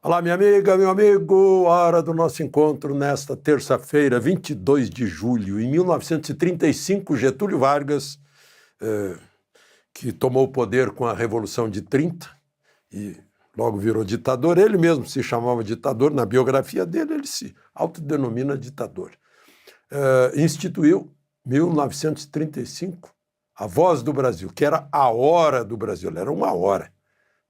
Olá, minha amiga, meu amigo, hora do nosso encontro nesta terça-feira, 22 de julho. Em 1935, Getúlio Vargas, que tomou o poder com a Revolução de 30 e logo virou ditador, ele mesmo se chamava ditador, na biografia dele ele se autodenomina ditador, instituiu, 1935, a Voz do Brasil, que era a hora do Brasil, era uma hora.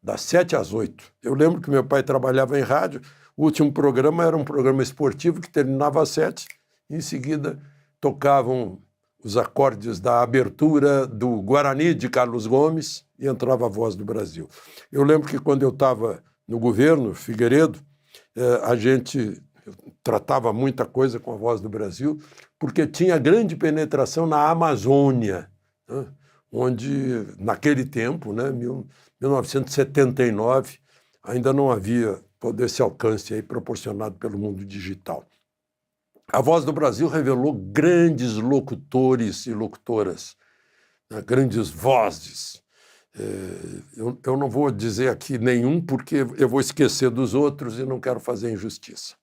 Das 7 às 8. Eu lembro que meu pai trabalhava em rádio, o último programa era um programa esportivo que terminava às 7, em seguida tocavam os acordes da abertura do Guarani de Carlos Gomes e entrava a Voz do Brasil. Eu lembro que quando eu estava no governo, Figueiredo, a gente tratava muita coisa com a Voz do Brasil, porque tinha grande penetração na Amazônia, né? Onde, naquele tempo, né, 1979, ainda não havia todo esse alcance aí proporcionado pelo mundo digital. A Voz do Brasil revelou grandes locutores e locutoras, né, grandes vozes. Eu não vou dizer aqui nenhum, porque eu vou esquecer dos outros e não quero fazer injustiça.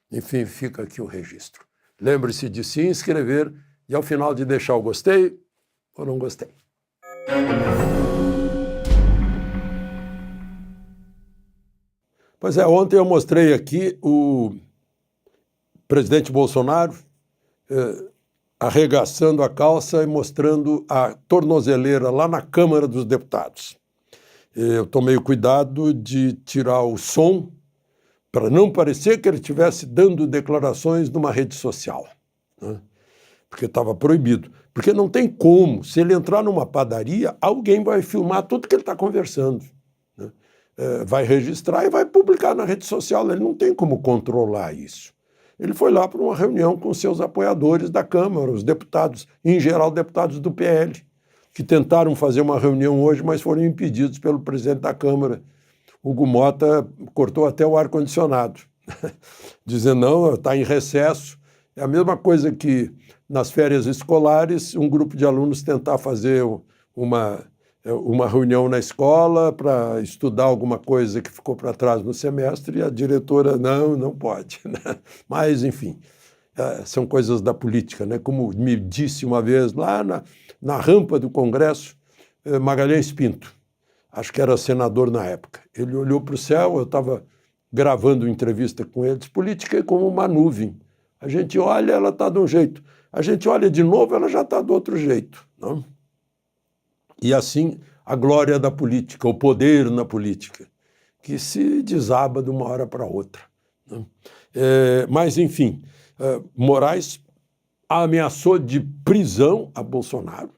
Enfim, fica aqui o registro. Lembre-se de se inscrever e, ao final, de deixar o gostei ou não gostei. Pois é, ontem eu mostrei aqui o presidente Bolsonaro arregaçando a calça e mostrando a tornozeleira lá na Câmara dos Deputados. Eu tomei o cuidado de tirar o som para não parecer que ele estivesse dando declarações numa rede social, né? Porque estava proibido. Porque não tem como, se ele entrar numa padaria, alguém vai filmar tudo que ele está conversando, né? Vai registrar e vai publicar na rede social. Ele não tem como controlar isso. Ele foi lá para uma reunião com seus apoiadores da Câmara, os deputados, em geral deputados do PL, que tentaram fazer uma reunião hoje, mas foram impedidos pelo presidente da Câmara. Hugo Mota cortou até o ar-condicionado, dizendo, não, está em recesso. É a mesma coisa que nas férias escolares, um grupo de alunos tentar fazer uma reunião na escola para estudar alguma coisa que ficou para trás no semestre e a diretora, não pode, né? Mas, enfim, são coisas da política, né? Como me disse uma vez lá na rampa do Congresso, Magalhães Pinto, acho que era senador na época. Ele olhou para o céu, eu estava gravando entrevista com ele, disse, política é como uma nuvem. A gente olha, ela está de um jeito. A gente olha de novo, ela já está do outro jeito, não? E assim, a glória da política, o poder na política, que se desaba de uma hora para outra, né? Mas, enfim, Moraes ameaçou de prisão a Bolsonaro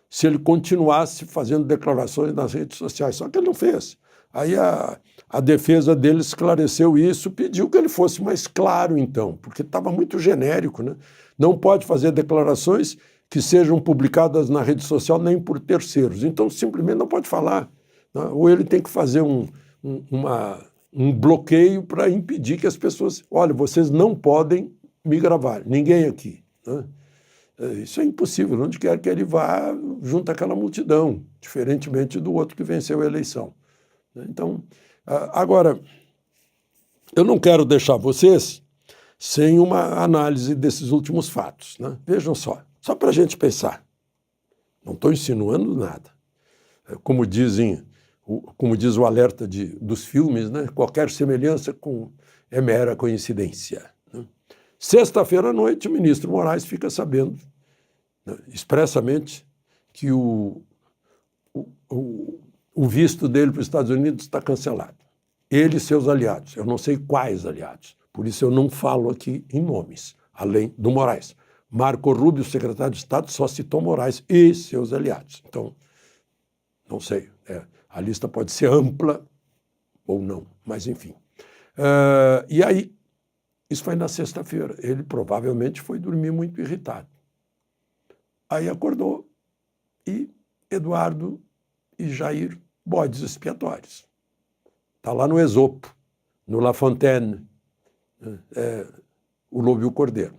se ele continuasse fazendo declarações nas redes sociais, só que ele não fez. Aí a defesa dele esclareceu isso, pediu que ele fosse mais claro, então, porque estava muito genérico, né? Não pode fazer declarações que sejam publicadas na rede social nem por terceiros. Então, simplesmente não pode falar, né? Ou ele tem que fazer um bloqueio para impedir que as pessoas... Olha, vocês não podem me gravar, ninguém aqui, né? Isso é impossível, onde quer que ele vá, junto àquela multidão, diferentemente do outro que venceu a eleição. Então, agora, eu não quero deixar vocês sem uma análise desses últimos fatos, né? Vejam só para a gente pensar. Não estou insinuando nada. Como diz o alerta dos filmes, né? Qualquer semelhança é mera coincidência, né? Sexta-feira à noite, o ministro Moraes fica sabendo, né, expressamente que o visto dele para os Estados Unidos está cancelado. Ele e seus aliados. Eu não sei quais aliados. Por isso eu não falo aqui em nomes, além do Moraes. Marco Rubio, secretário de Estado, só citou Moraes e seus aliados. Então, não sei. A lista pode ser ampla ou não, mas enfim. E aí, isso foi na sexta-feira. Ele provavelmente foi dormir muito irritado. Aí acordou e Eduardo e Jair, bodes expiatórios. Está lá no Esopo, no La Fontaine, o lobo e o cordeiro.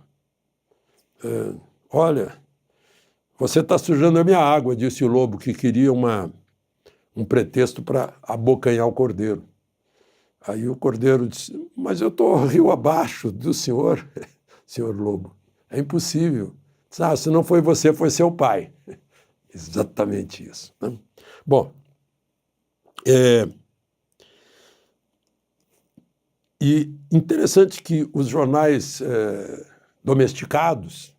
Olha, você está sujando a minha água, disse o lobo, que queria um pretexto para abocanhar o cordeiro. Aí o Cordeiro disse, mas eu estou rio abaixo do senhor, senhor Lobo. É impossível. Disse, se não foi você, foi seu pai. Exatamente isso. Né? Bom, e interessante que os jornais domesticados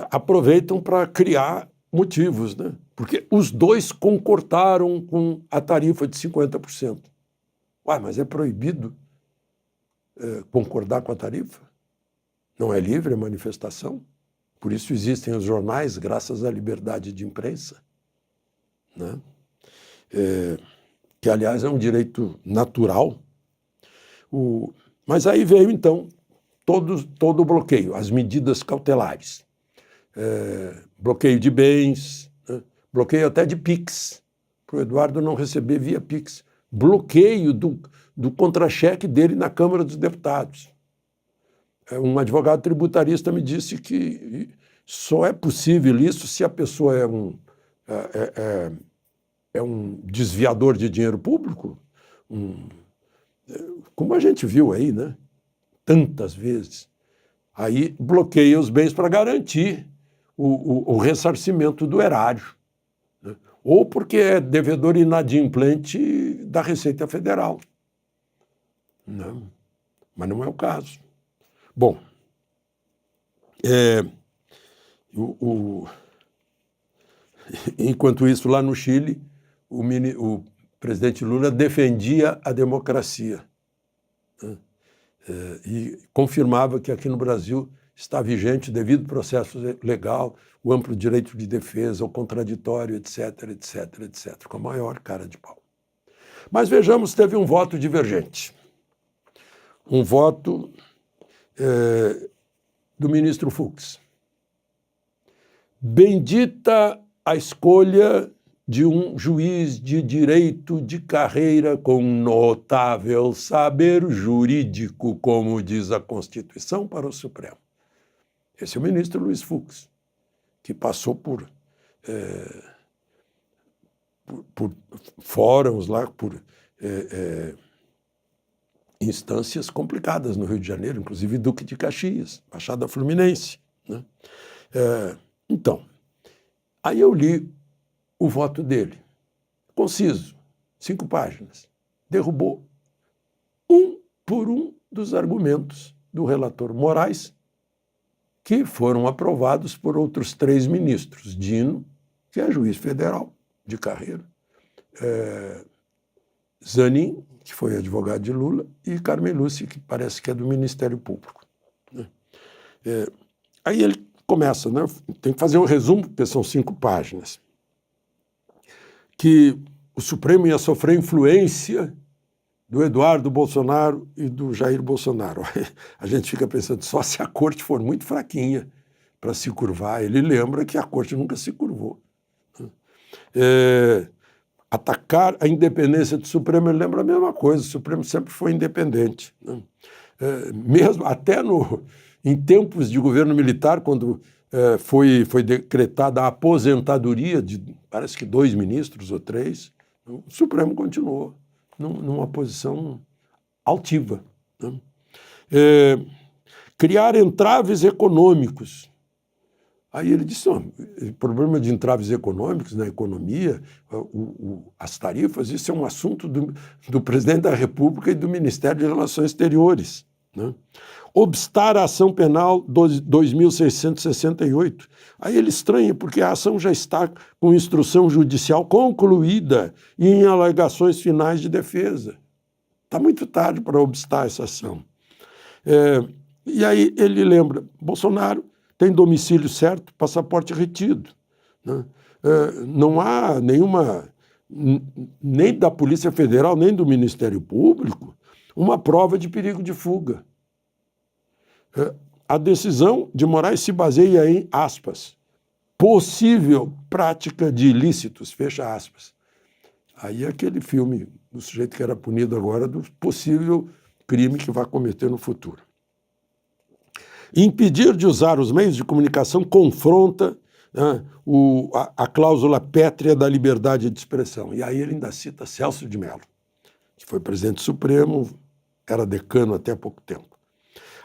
aproveitam para criar motivos, né? Porque os dois concordaram com a tarifa de 50%. Uai, mas é proibido concordar com a tarifa? Não é livre a manifestação? Por isso existem os jornais, graças à liberdade de imprensa, né? Que, aliás, é um direito natural. Mas aí veio, então, todo o bloqueio, as medidas cautelares. Bloqueio de bens, né? Bloqueio até de PIX, para o Eduardo não receber via PIX. Bloqueio do contra-cheque dele na Câmara dos Deputados. Um advogado tributarista me disse que só é possível isso se a pessoa é um desviador de dinheiro público, como a gente viu aí, né? Tantas vezes. Aí bloqueia os bens para garantir o ressarcimento do erário, né? Ou porque é devedor inadimplente da Receita Federal. Não, mas não é o caso. Bom, enquanto isso, lá no Chile, o presidente Lula defendia a democracia, né? E confirmava que aqui no Brasil está vigente o devido processo legal, o amplo direito de defesa, o contraditório, etc., etc., etc., com a maior cara de pau. Mas vejamos, teve um voto divergente. Um voto do ministro Fux. Bendita a escolha de um juiz de direito de carreira com notável saber jurídico, como diz a Constituição, para o Supremo. Esse é o ministro Luiz Fux, que passou por fóruns lá, por instâncias complicadas no Rio de Janeiro, inclusive Duque de Caxias, Baixada Fluminense, né? Então, aí eu li o voto dele, conciso, 5 páginas, derrubou um por um dos argumentos do relator Moraes, que foram aprovados por outros 3 ministros, Dino, que é juiz federal de carreira, Zanin, que foi advogado de Lula, e Carmen Lúcia, que parece que é do Ministério Público, né? Aí ele começa, né? Tem que fazer um resumo, porque são 5 páginas, que o Supremo ia sofrer influência do Eduardo Bolsonaro e do Jair Bolsonaro. A gente fica pensando, só se a corte for muito fraquinha para se curvar. Ele lembra que a corte nunca se curvou. Atacar a independência do Supremo, ele lembra a mesma coisa, o Supremo sempre foi independente, né? Mesmo até em tempos de governo militar, quando foi decretada a aposentadoria de, parece que 2 ministros ou 3, o Supremo continuou numa posição altiva, né? Criar entraves econômicos. Aí ele disse, o problema de entraves econômicos na economia, as tarifas, isso é um assunto do presidente da República e do Ministério de Relações Exteriores, né? Obstar a ação penal 2668. Aí ele estranha, porque a ação já está com instrução judicial concluída e em alegações finais de defesa. Está muito tarde para obstar essa ação. E aí ele lembra, Bolsonaro tem domicílio certo, passaporte retido, né? Não há nenhuma, nem da Polícia Federal, nem do Ministério Público, uma prova de perigo de fuga. A decisão de Moraes se baseia em, aspas, possível prática de ilícitos, fecha aspas. Aí é aquele filme do sujeito que era punido agora, do possível crime que vai cometer no futuro. Impedir de usar os meios de comunicação confronta, né, a cláusula pétrea da liberdade de expressão. E aí ele ainda cita Celso de Mello. que foi presidente supremo, era decano até há pouco tempo.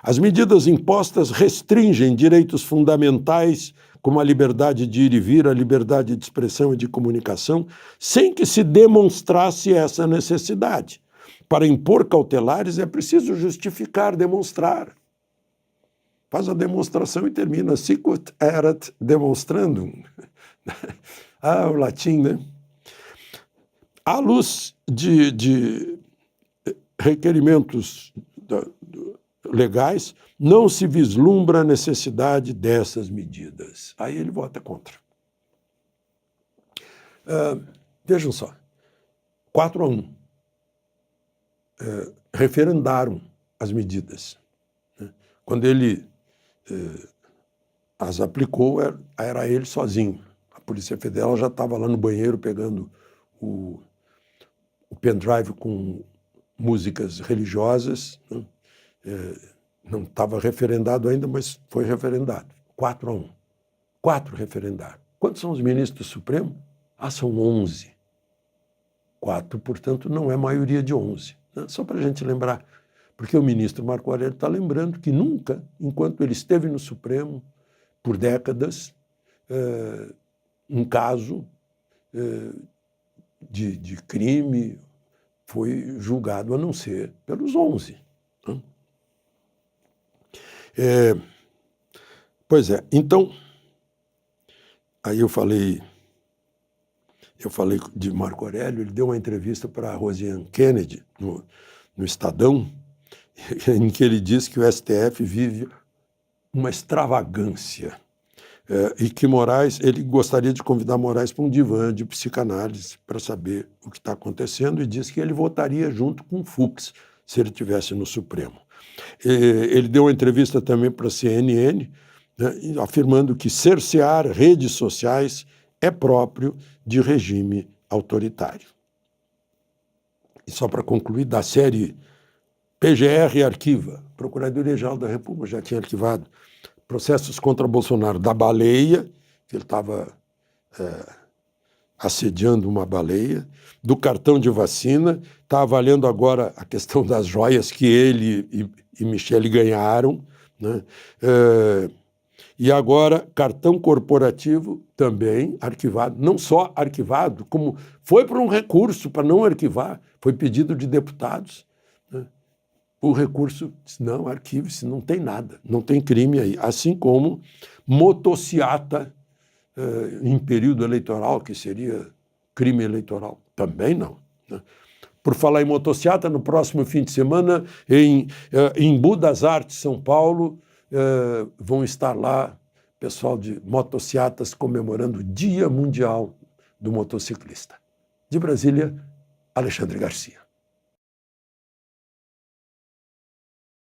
As medidas impostas restringem direitos fundamentais como a liberdade de ir e vir, a liberdade de expressão e de comunicação, sem que se demonstrasse essa necessidade. Para impor cautelares é preciso justificar, demonstrar. Faz a demonstração e termina. Sicut erat demonstrandum. O latim, né? À luz de requerimentos legais, não se vislumbra a necessidade dessas medidas. Aí ele vota contra. Vejam só, 4-1. Referendaram as medidas. Quando ele as aplicou, era ele sozinho. A Polícia Federal já estava lá no banheiro pegando o pendrive com músicas religiosas, né? Não estava referendado ainda, mas foi referendado. 4-1. 4 referendaram. Quantos são os ministros do Supremo? São 11. 4, portanto, não é maioria de 11. Né? Só para a gente lembrar. Porque o ministro Marco Aurélio está lembrando que nunca, enquanto ele esteve no Supremo, por décadas, um caso de crime foi julgado a não ser pelos 11. Né? Pois é, então, aí eu falei de Marco Aurélio, ele deu uma entrevista para a Rosiane Kennedy, no Estadão, em que ele diz que o STF vive uma extravagância e que Moraes, ele gostaria de convidar Moraes para um divã de psicanálise para saber o que está acontecendo e diz que ele votaria junto com Fux se ele estivesse no Supremo. Ele deu uma entrevista também para a CNN, né, afirmando que cercear redes sociais é próprio de regime autoritário. E só para concluir, da série PGR arquiva, Procuradoria-Geral da República já tinha arquivado processos contra Bolsonaro da baleia, que ele estava assediando uma baleia, do cartão de vacina, está avaliando agora a questão das joias que ele e Michele ganharam, né? E agora cartão corporativo também arquivado, não só arquivado, como foi para um recurso para não arquivar, foi pedido de deputados, né? O recurso disse, não, arquive-se, não tem nada, não tem crime aí. Assim como motociata em período eleitoral, que seria crime eleitoral, também não. Né? Por falar em motociata, no próximo fim de semana, em Budas Artes, São Paulo, vão estar lá pessoal de motociatas comemorando o Dia Mundial do Motociclista. De Brasília, Alexandre Garcia.